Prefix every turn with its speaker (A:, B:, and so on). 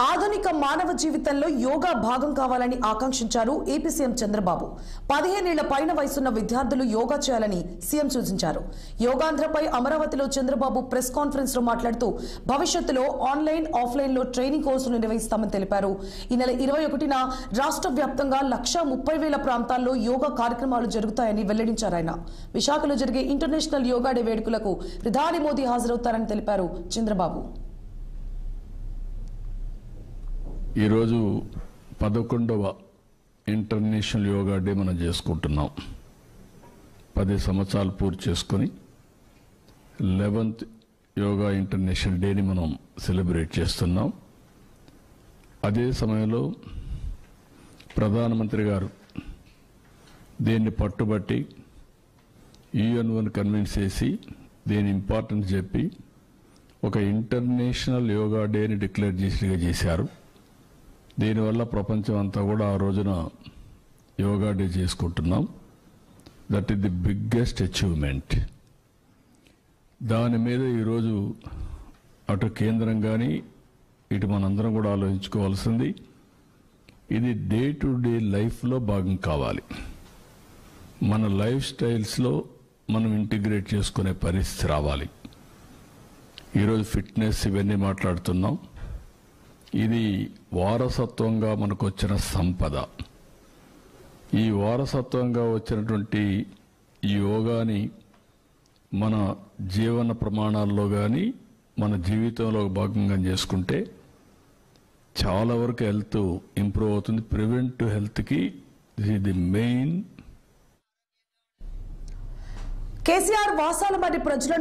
A: ఆధునిక మానవ జీవితంలో యోగా భాగం కావాలని ఆకాంక్షించారు ఏపీ సీఎం చంద్రబాబు. 15 ఏళ్ల పైన వయసున్న విద్యార్థులు యోగా చేయాలని సీఎం సూచించారు. యోగాంధ్రపై అమరావతిలో చంద్రబాబు ప్రెస్ కాన్ఫరెన్స్ లో మాట్లాడుతూ భవిష్యత్తులో ఆన్లైన్, ఆఫ్లైన్ లో ట్రైనింగ్ కోర్సులు నిర్వహిస్తామని తెలిపారు. ఈ నెల 21న రాష్ట్ర వ్యాప్తంగా 1,30,000 ప్రాంతాల్లో యోగా కార్యక్రమాలు జరుగుతాయని వెల్లడించారు. ఆయన విశాఖలో జరిగే ఇంటర్నేషనల్ యోగా డే వేడుకలకు ప్రధాని మోదీ హాజరవుతారని తెలిపారు చంద్రబాబు.
B: ఈరోజు 11వ ఇంటర్నేషనల్ యోగా డే మనం చేసుకుంటున్నాం. 10 సంవత్సరాలు పూర్తి చేసుకొని 11th యోగా ఇంటర్నేషనల్ డేని మనం సెలబ్రేట్ చేస్తున్నాం. అదే సమయంలో ప్రధానమంత్రి గారు దీన్ని పట్టుబట్టి UN కన్విన్స్ చేసి దీని ఇంపార్టెన్స్ చెప్పి ఒక ఇంటర్నేషనల్ యోగా డేని డిక్లేర్ చేశారు. దీనివల్ల ప్రపంచం అంతా కూడా ఆ రోజున యోగా డే చేసుకుంటున్నాం. That is the biggest achievement. దాని మీద ఈరోజు అటు కేంద్రం కానీ ఇటు మనందరం కూడా ఆలోచించుకోవాల్సింది, ఇది డే టు డే లైఫ్లో భాగం కావాలి. మన లైఫ్ స్టైల్స్లో మనం ఇంటిగ్రేట్ చేసుకునే పరిస్థితి రావాలి. ఈరోజు ఫిట్నెస్ ఇవన్నీ మాట్లాడుతున్నాం. ఇది వారసత్వంగా మనకు వచ్చిన సంపద. ఈ వారసత్వంగా వచ్చినటువంటి ఈ యోగాని మన జీవన ప్రమాణాల్లో కానీ మన జీవితంలో భాగంగా చేసుకుంటే చాలా వరకు హెల్త్ ఇంప్రూవ్ అవుతుంది. ప్రివెంటివ్ హెల్త్కి ఇది మెయిన్.
A: కేసీఆర్ వాసాల మరి ప్రజలను